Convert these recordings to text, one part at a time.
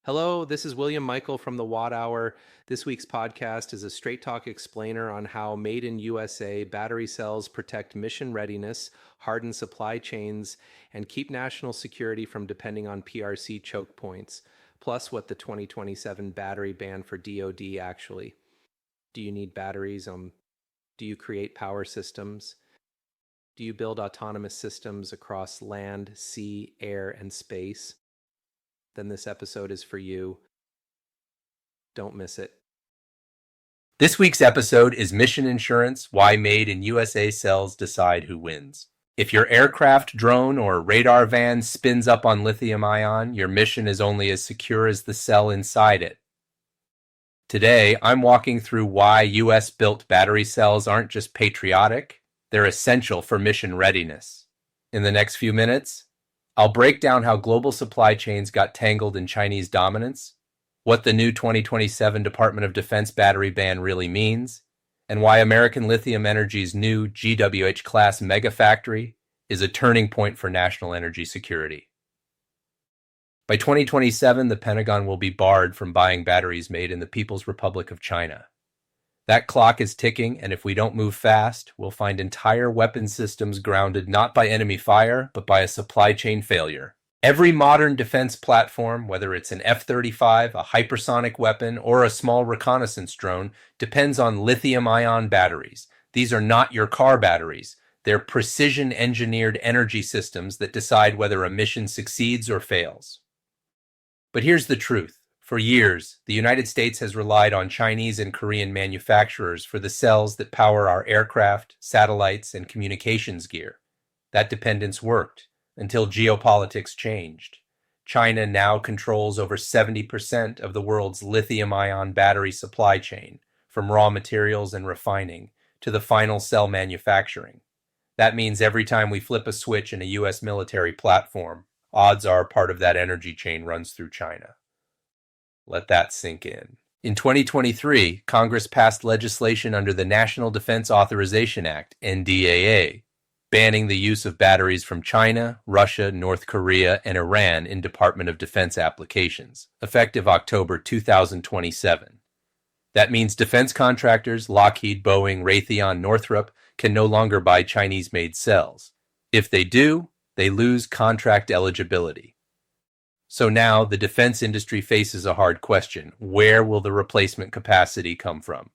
Hello, this is William Michael from the Watt Hour. This week's podcast is a straight talk explainer on how made in USA battery cells protect mission readiness, harden supply chains, and keep national security from depending on PRC choke points, plus what the 2027 battery ban for DoD actually. Do you need batteries? Do you create power systems? Do you build autonomous systems across land, sea, air, and space? Then this episode is for you. Don't miss it. This week's episode is Mission Insurance: Why Made in USA Cells Decide Who Wins. If your aircraft, drone, or radar van spins up on lithium ion, your mission is only as secure as the cell inside it. Today, I'm walking through why US-built battery cells aren't just patriotic, they're essential for mission readiness. In the next few minutes, I'll break down how global supply chains got tangled in Chinese dominance, what the new 2027 Department of Defense battery ban really means, and why American Lithium Energy's new GWH-class Megafactory is a turning point for national energy security. By 2027, the Pentagon will be barred from buying batteries made in the People's Republic of China. That clock is ticking, and if we don't move fast, we'll find entire weapon systems grounded not by enemy fire, but by a supply chain failure. Every modern defense platform, whether it's an F-35, a hypersonic weapon, or a small reconnaissance drone, depends on lithium-ion batteries. These are not your car batteries. They're precision-engineered energy systems that decide whether a mission succeeds or fails. But here's the truth. For years, the United States has relied on Chinese and Korean manufacturers for the cells that power our aircraft, satellites, and communications gear. That dependence worked until geopolitics changed. China now controls over 70% of the world's lithium-ion battery supply chain, from raw materials and refining to the final cell manufacturing. That means every time we flip a switch in a U.S. military platform, odds are part of that energy chain runs through China. Let that sink in. In 2023, Congress passed legislation under the National Defense Authorization Act, NDAA, banning the use of batteries from China, Russia, North Korea, and Iran in Department of Defense applications, effective October 2027. That means defense contractors, Lockheed, Boeing, Raytheon, Northrop, can no longer buy Chinese-made cells. If they do, they lose contract eligibility. So now the defense industry faces a hard question. Where will the replacement capacity come from?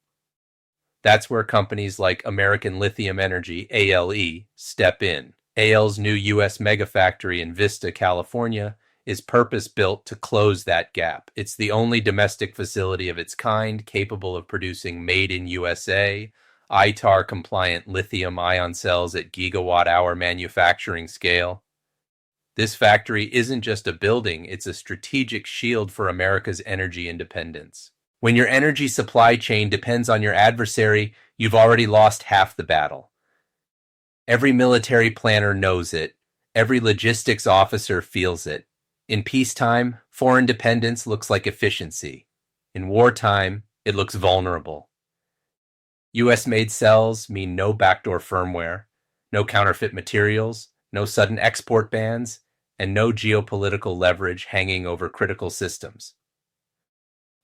That's where companies like American Lithium Energy, ALE, step in. ALE's new U.S. Megafactory in Vista, California, is purpose-built to close that gap. It's the only domestic facility of its kind capable of producing made-in-USA, ITAR-compliant lithium-ion cells at gigawatt-hour manufacturing scale. This factory isn't just a building, it's a strategic shield for America's energy independence. When your energy supply chain depends on your adversary, you've already lost half the battle. Every military planner knows it. Every logistics officer feels it. In peacetime, foreign dependence looks like efficiency. In wartime, it looks vulnerable. US-made cells mean no backdoor firmware, no counterfeit materials, no sudden export bans, and no geopolitical leverage hanging over critical systems.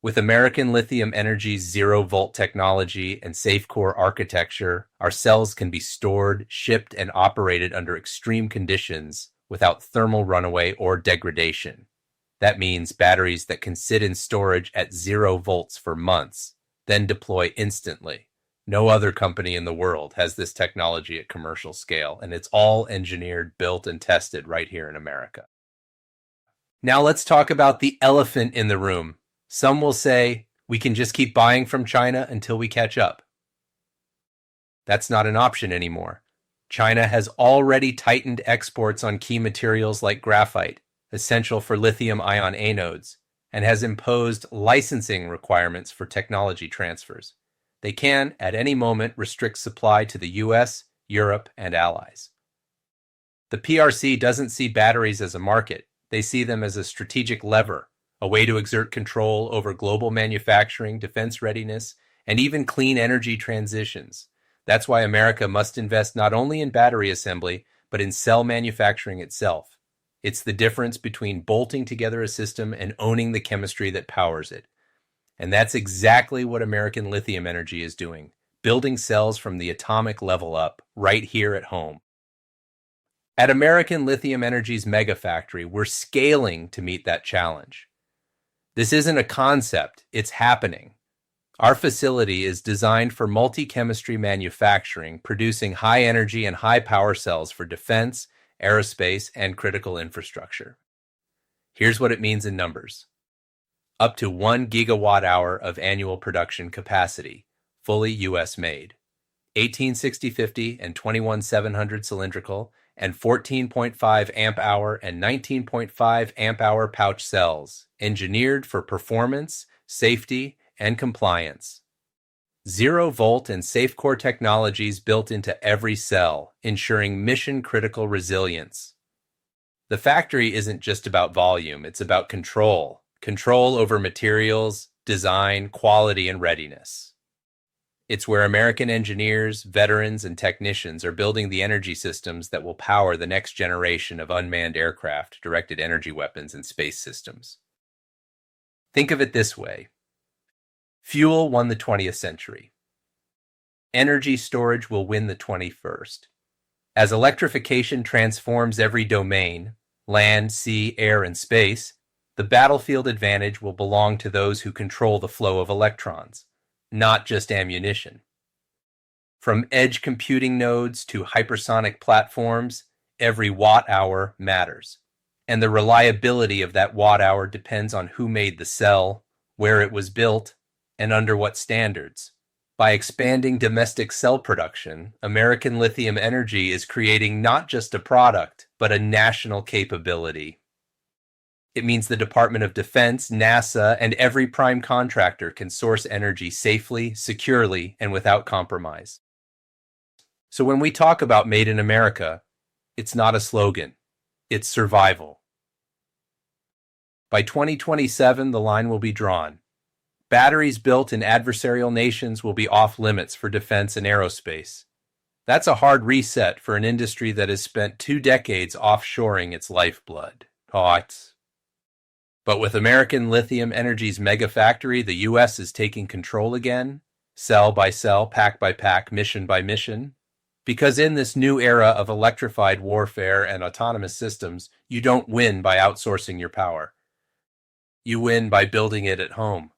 With American Lithium Energy's zero-volt technology and SafeCore architecture, our cells can be stored, shipped, and operated under extreme conditions without thermal runaway or degradation. That means batteries that can sit in storage at 0 volts for months, then deploy instantly. No other company in the world has this technology at commercial scale, and it's all engineered, built, and tested right here in America. Now let's talk about the elephant in the room. Some will say, we can just keep buying from China until we catch up. That's not an option anymore. China has already tightened exports on key materials like graphite, essential for lithium-ion anodes, and has imposed licensing requirements for technology transfers. They can, at any moment, restrict supply to the US, Europe, and allies. The PRC doesn't see batteries as a market. They see them as a strategic lever, a way to exert control over global manufacturing, defense readiness, and even clean energy transitions. That's why America must invest not only in battery assembly, but in cell manufacturing itself. It's the difference between bolting together a system and owning the chemistry that powers it. And that's exactly what American Lithium Energy is doing, building cells from the atomic level up, right here at home. At American Lithium Energy's Megafactory, we're scaling to meet that challenge. This isn't a concept, it's happening. Our facility is designed for multi-chemistry manufacturing, producing high energy and high power cells for defense, aerospace, and critical infrastructure. Here's what it means in numbers. Up to 1 gigawatt hour of annual production capacity, fully US made. 1860-50 and 21700 cylindrical and 14.5 amp hour and 19.5 amp hour pouch cells, engineered for performance, safety, and compliance. 0-volt and SafeCore technologies built into every cell, ensuring mission-critical resilience. The factory isn't just about volume, it's about control. Control over materials, design, quality, and readiness. It's where American engineers, veterans, and technicians are building the energy systems that will power the next generation of unmanned aircraft, directed energy weapons, and space systems. Think of it this way. Fuel won the 20th century. Energy storage will win the 21st. As electrification transforms every domain, land, sea, air, and space, the battlefield advantage will belong to those who control the flow of electrons, not just ammunition. From edge computing nodes to hypersonic platforms, every watt-hour matters. And the reliability of that watt-hour depends on who made the cell, where it was built, and under what standards. By expanding domestic cell production, American Lithium Energy is creating not just a product, but a national capability. It means the Department of Defense, NASA, and every prime contractor can source energy safely, securely, and without compromise. So when we talk about Made in America, it's not a slogan, it's survival. By 2027, the line will be drawn. Batteries built in adversarial nations will be off limits for defense and aerospace. That's a hard reset for an industry that has spent 2 decades offshoring its lifeblood. But with American Lithium Energy's Megafactory, the U.S. is taking control again, cell by cell, pack by pack, mission by mission. Because in this new era of electrified warfare and autonomous systems, you don't win by outsourcing your power. You win by building it at home.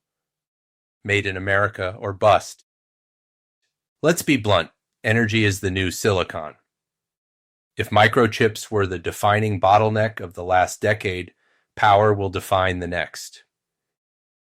Made in America or bust. Let's be blunt. Energy is the new silicon. If microchips were the defining bottleneck of the last decade, power will define the next.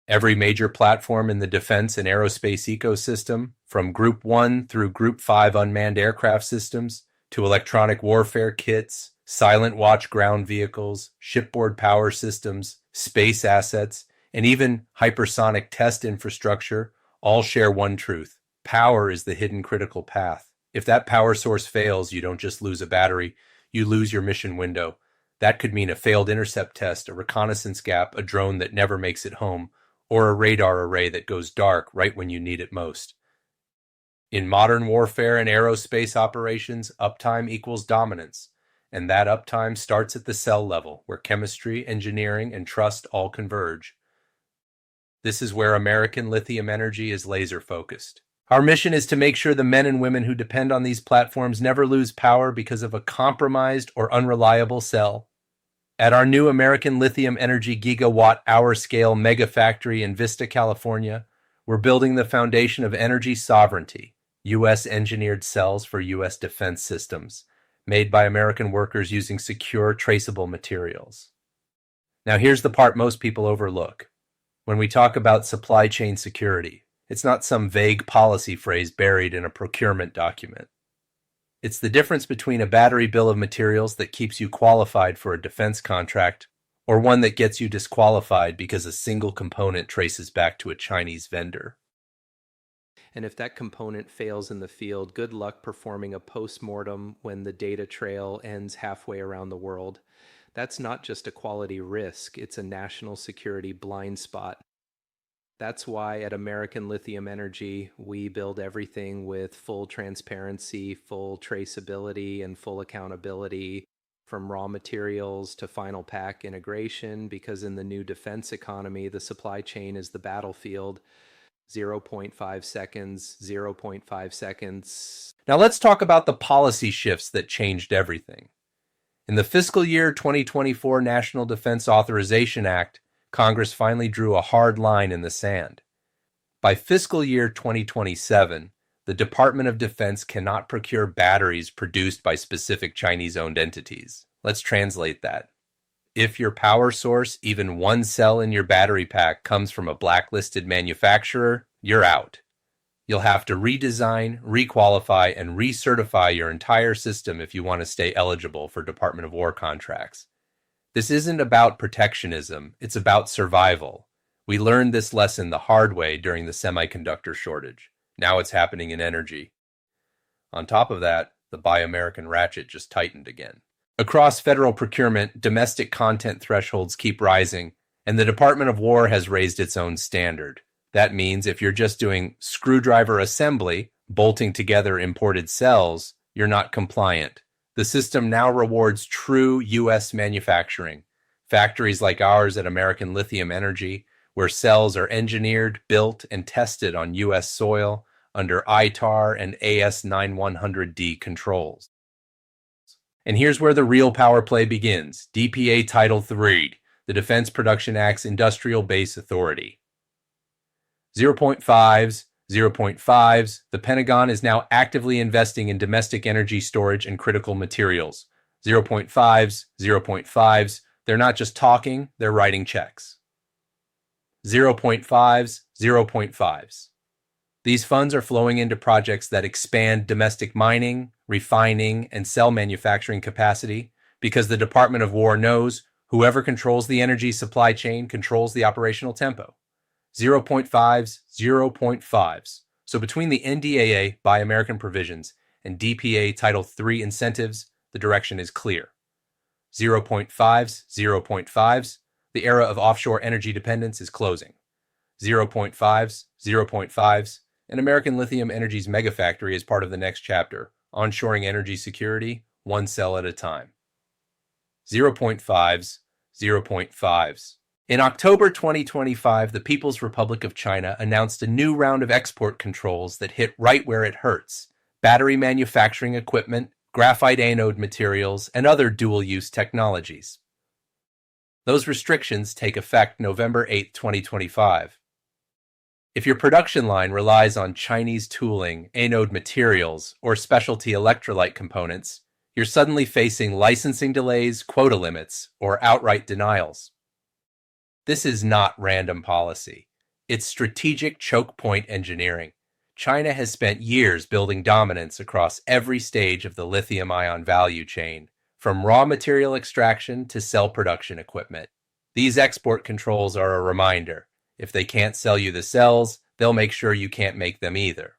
Every major platform in the defense and aerospace ecosystem, from Group 1 through Group 5 unmanned aircraft systems, to electronic warfare kits, silent watch ground vehicles, shipboard power systems, space assets, and even hypersonic test infrastructure, all share one truth. Power is the hidden critical path. If that power source fails, you don't just lose a battery, you lose your mission window. That could mean a failed intercept test, a reconnaissance gap, a drone that never makes it home, or a radar array that goes dark right when you need it most. In modern warfare and aerospace operations, uptime equals dominance, and that uptime starts at the cell level, where chemistry, engineering, and trust all converge. This is where American Lithium Energy is laser-focused. Our mission is to make sure the men and women who depend on these platforms never lose power because of a compromised or unreliable cell. At our new American Lithium Energy gigawatt-hour scale megafactory in Vista, California, we're building the foundation of energy sovereignty, U.S. engineered cells for U.S. defense systems, made by American workers using secure, traceable materials. Now here's the part most people overlook. When we talk about supply chain security, it's not some vague policy phrase buried in a procurement document. It's the difference between a battery bill of materials that keeps you qualified for a defense contract or one that gets you disqualified because a single component traces back to a Chinese vendor. And if that component fails in the field, good luck performing a post-mortem when the data trail ends halfway around the world. That's not just a quality risk, it's a national security blind spot. That's why at American Lithium Energy, we build everything with full transparency, full traceability, and full accountability, from raw materials to final pack integration, because in the new defense economy, the supply chain is the battlefield. 0 0.5 seconds, 0 0.5 seconds. Now let's talk about the policy shifts that changed everything. In the fiscal year 2024 National Defense Authorization Act, Congress finally drew a hard line in the sand. By fiscal year 2027, the Department of Defense cannot procure batteries produced by specific Chinese-owned entities. Let's translate that. If your power source, even one cell in your battery pack, comes from a blacklisted manufacturer, you're out. You'll have to redesign, requalify, and recertify your entire system if you want to stay eligible for Department of War contracts. This isn't about protectionism, it's about survival. We learned this lesson the hard way during the semiconductor shortage. Now it's happening in energy. On top of that, the Buy American ratchet just tightened again. Across federal procurement, domestic content thresholds keep rising, and the Department of War has raised its own standard. That means if you're just doing screwdriver assembly, bolting together imported cells, you're not compliant. The system now rewards true U.S. manufacturing. Factories like ours at American Lithium Energy, where cells are engineered, built, and tested on U.S. soil under ITAR and AS9100D controls. And here's where the real power play begins. DPA Title III, the Defense Production Act's Industrial Base Authority. 0.5s, 0.5s, the Pentagon is now actively investing in domestic energy storage and critical materials. 0.5s, 0.5s, they're not just talking, they're writing checks. 0.5s, 0.5s. These funds are flowing into projects that expand domestic mining, refining, and cell manufacturing capacity because the Department of War knows whoever controls the energy supply chain controls the operational tempo. 0.5s, 0.5s. So between the NDAA Buy American provisions and DPA Title III incentives, the direction is clear. 0.5s, 0.5s. The era of offshore energy dependence is closing. 0.5s, 0.5s. And American Lithium Energy's Megafactory is part of the next chapter, onshoring energy security, one cell at a time. 0.5s, 0.5s. In October 2025, the People's Republic of China announced a new round of export controls that hit right where it hurts: battery manufacturing equipment, graphite anode materials, and other dual-use technologies. Those restrictions take effect November 8, 2025. If your production line relies on Chinese tooling, anode materials, or specialty electrolyte components, you're suddenly facing licensing delays, quota limits, or outright denials. This is not random policy. It's strategic choke point engineering. China has spent years building dominance across every stage of the lithium-ion value chain, from raw material extraction to cell production equipment. These export controls are a reminder. If they can't sell you the cells, they'll make sure you can't make them either.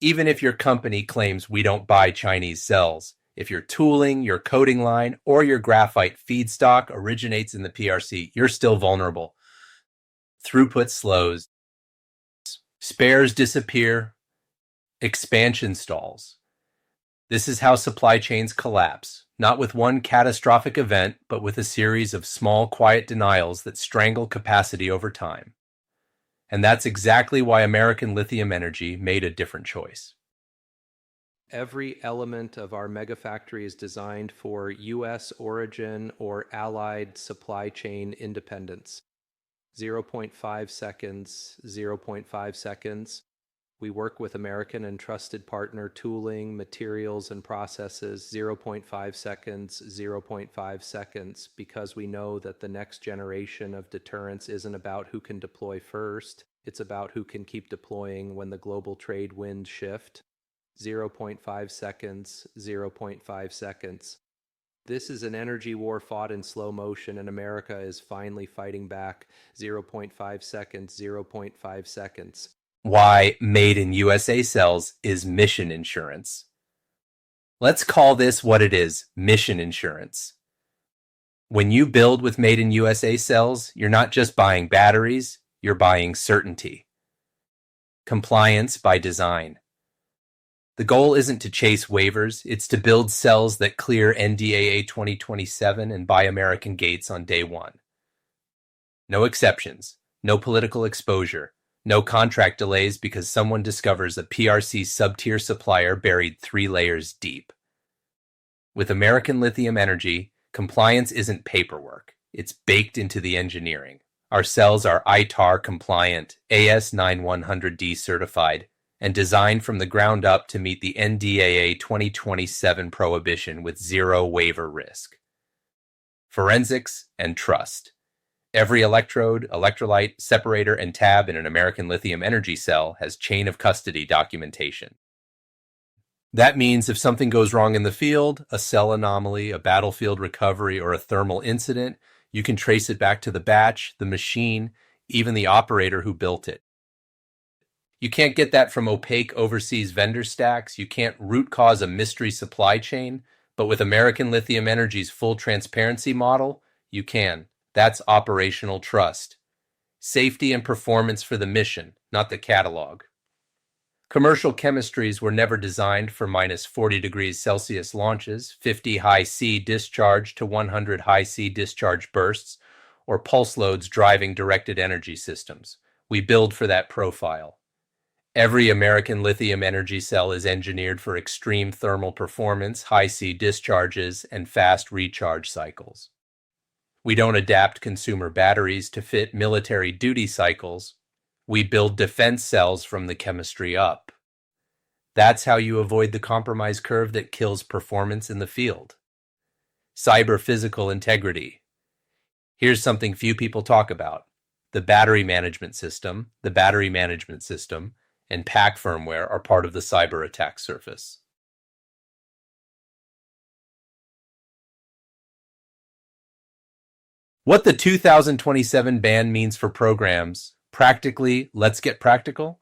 Even if your company claims we don't buy Chinese cells, if your tooling, your coating line, or your graphite feedstock originates in the PRC, you're still vulnerable. Throughput slows, spares disappear, expansion stalls. This is how supply chains collapse, not with one catastrophic event, but with a series of small, quiet denials that strangle capacity over time. And that's exactly why American Lithium Energy made a different choice. Every element of our megafactory is designed for U.S. origin or allied supply chain independence. 0.5 seconds, 0.5 seconds. We work with American and trusted partner tooling, materials, and processes. 0.5 seconds, 0.5 seconds, because we know that the next generation of deterrence isn't about who can deploy first. It's about who can keep deploying when the global trade winds shift. 0.5 seconds, 0.5 seconds. This is an energy war fought in slow motion, and America is finally fighting back. 0.5 seconds, 0.5 seconds. Why Made in USA cells is mission insurance. Let's call this what it is: mission insurance. When you build with Made in USA cells, you're not just buying batteries, you're buying certainty. Compliance by design. The goal isn't to chase waivers, it's to build cells that clear NDAA 2027 and Buy American gates on day one. No exceptions, no political exposure, no contract delays because someone discovers a PRC sub-tier supplier buried 3 layers deep. With American Lithium Energy, compliance isn't paperwork, it's baked into the engineering. Our cells are ITAR compliant, AS9100D certified, and designed from the ground up to meet the NDAA 2027 prohibition with zero waiver risk. Forensics and trust. Every electrode, electrolyte, separator, and tab in an American Lithium Energy cell has chain of custody documentation. That means if something goes wrong in the field, a cell anomaly, a battlefield recovery, or a thermal incident, you can trace it back to the batch, the machine, even the operator who built it. You can't get that from opaque overseas vendor stacks. You can't root cause a mystery supply chain. But with American Lithium Energy's full transparency model, you can. That's operational trust. Safety and performance for the mission, not the catalog. Commercial chemistries were never designed for minus 40 degrees Celsius launches, 50 high C discharge to 100 high C discharge bursts, or pulse loads driving directed energy systems. We build for that profile. Every American Lithium Energy cell is engineered for extreme thermal performance, high C discharges, and fast recharge cycles. We don't adapt consumer batteries to fit military duty cycles. We build defense cells from the chemistry up. That's how you avoid the compromise curve that kills performance in the field. Cyber-physical integrity. Here's something few people talk about. The battery management system, and pack firmware are part of the cyber attack surface. What the 2027 ban means for programs. Practically, let's get practical.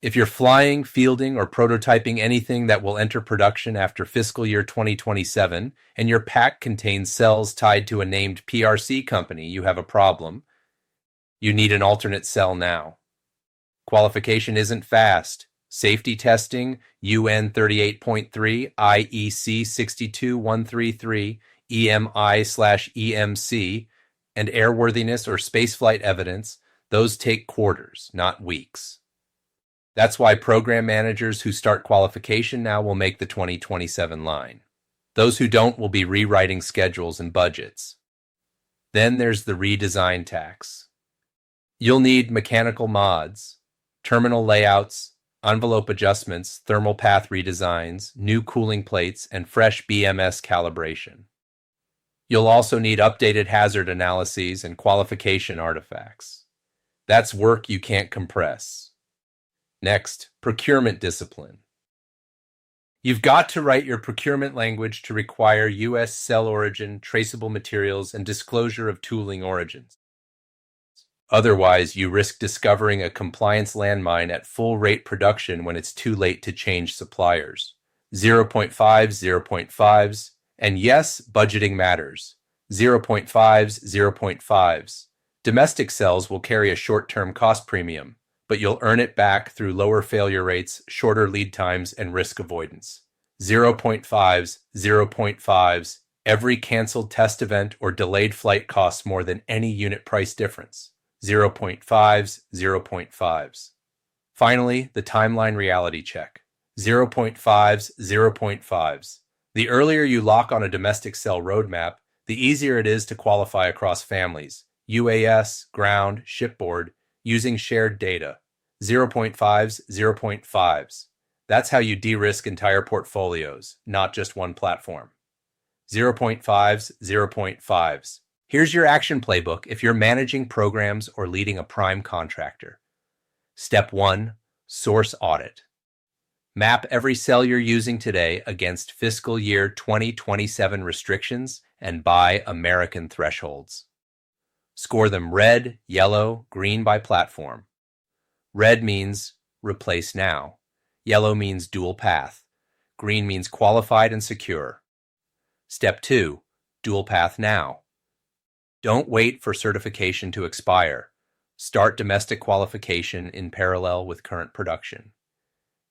If you're flying, fielding, or prototyping anything that will enter production after fiscal year 2027, and your pack contains cells tied to a named PRC company, you have a problem. You need an alternate cell now. Qualification isn't fast. Safety testing, UN 38.3, IEC 62133, EMI/EMC, and airworthiness or spaceflight evidence, those take quarters, not weeks. That's why program managers who start qualification now will make the 2027 line. Those who don't will be rewriting schedules and budgets. Then there's the redesign tax. You'll need mechanical mods, terminal layouts, envelope adjustments, thermal path redesigns, new cooling plates, and fresh BMS calibration. You'll also need updated hazard analyses and qualification artifacts. That's work you can't compress. Next, procurement discipline. You've got to write your procurement language to require U.S. cell origin, traceable materials, and disclosure of tooling origins. Otherwise, you risk discovering a compliance landmine at full rate production when it's too late to change suppliers. 0.5s, 0.5s, and yes, budgeting matters. 0.5s, 0.5s. Domestic cells will carry a short-term cost premium, but you'll earn it back through lower failure rates, shorter lead times, and risk avoidance. 0.5s, 0.5s. Every canceled test event or delayed flight costs more than any unit price difference. 0.5s, 0.5s. Finally, the timeline reality check. 0.5s, 0.5s. The earlier you lock on a domestic cell roadmap, the easier it is to qualify across families, UAS, ground, shipboard, using shared data. 0.5s, 0.5s. That's how you de-risk entire portfolios, not just one platform. 0.5s, 0.5s. Here's your action playbook if you're managing programs or leading a prime contractor. Step 1, source audit. Map every cell you're using today against fiscal year 2027 restrictions and Buy American thresholds. Score them red, yellow, green by platform. Red means replace now. Yellow means dual path. Green means qualified and secure. Step 2, dual path now. Don't wait for certification to expire. Start domestic qualification in parallel with current production.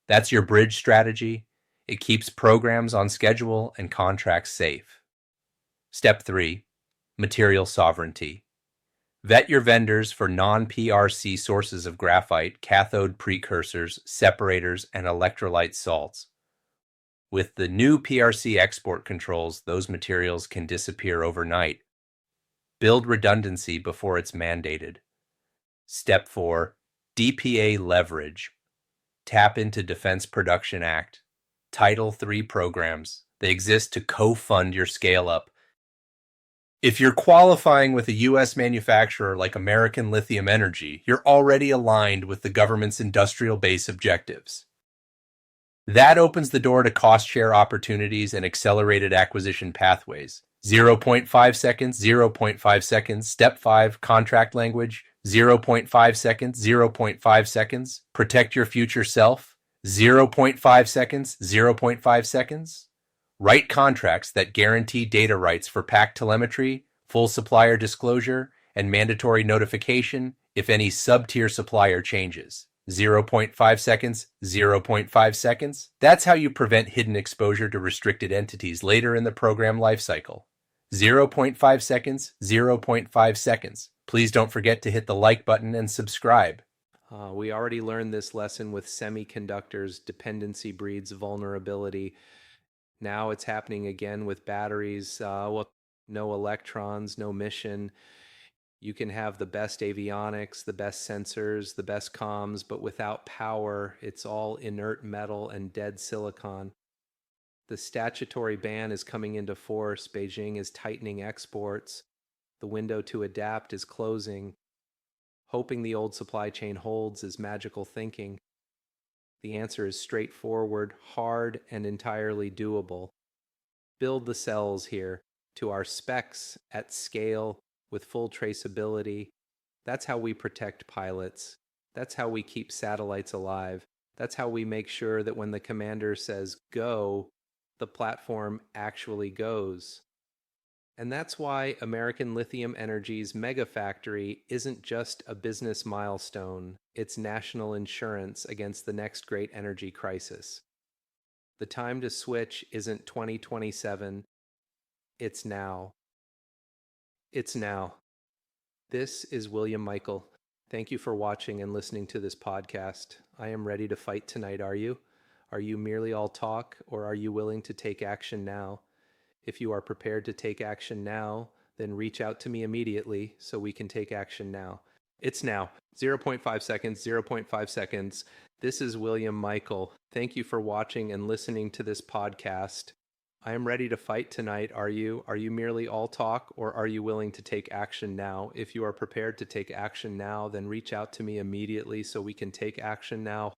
That's your bridge strategy. It keeps programs on schedule and contracts safe. Step 3. Material sovereignty. Vet your vendors for non-PRC sources of graphite, cathode precursors, separators, and electrolyte salts. With the new PRC export controls, those materials can disappear overnight. Build redundancy before it's mandated. Step 4. DPA leverage. Tap into Defense Production Act. Title III programs. They exist to co-fund your scale-up. If you're qualifying with a U.S. manufacturer like American Lithium Energy, you're already aligned with the government's industrial base objectives. That opens the door to cost share opportunities and accelerated acquisition pathways. 0.5 seconds, 0.5 seconds. Step 5, contract language. 0.5 seconds, 0.5 seconds. Protect your future self. 0.5 seconds, 0.5 seconds. Write contracts that guarantee data rights for pack telemetry, full supplier disclosure, and mandatory notification if any sub-tier supplier changes. 0.5 seconds, 0.5 seconds. That's how you prevent hidden exposure to restricted entities later in the program lifecycle. 0.5 seconds, 0.5 seconds. Please don't forget to hit the like button and subscribe. We already learned this lesson with semiconductors. Dependency breeds vulnerability. Now it's happening again with batteries. No electrons, no mission. You can have the best avionics, the best sensors, the best comms, but without power, it's all inert metal and dead silicon. The statutory ban is coming into force. Beijing is tightening exports. The window to adapt is closing. Hoping the old supply chain holds is magical thinking. The answer is straightforward, hard, and entirely doable. Build the cells here to our specs at scale with full traceability. That's how we protect pilots. That's how we keep satellites alive. That's how we make sure that when the commander says go, the platform actually goes. And that's why American Lithium Energy's Megafactory isn't just a business milestone, it's national insurance against the next great energy crisis. The time to switch isn't 2027, it's now. It's now. This is William Michael. Thank you for watching and listening to this podcast. I am ready to fight tonight, are you? Are you merely all talk, or are you willing to take action now? If you are prepared to take action now, then reach out to me immediately so we can take action now. It's now. 0.5 seconds, 0.5 seconds. This is William Michael. Thank you for watching and listening to this podcast. I am ready to fight tonight, are you? Are you merely all talk, or are you willing to take action now? If you are prepared to take action now, then reach out to me immediately so we can take action now.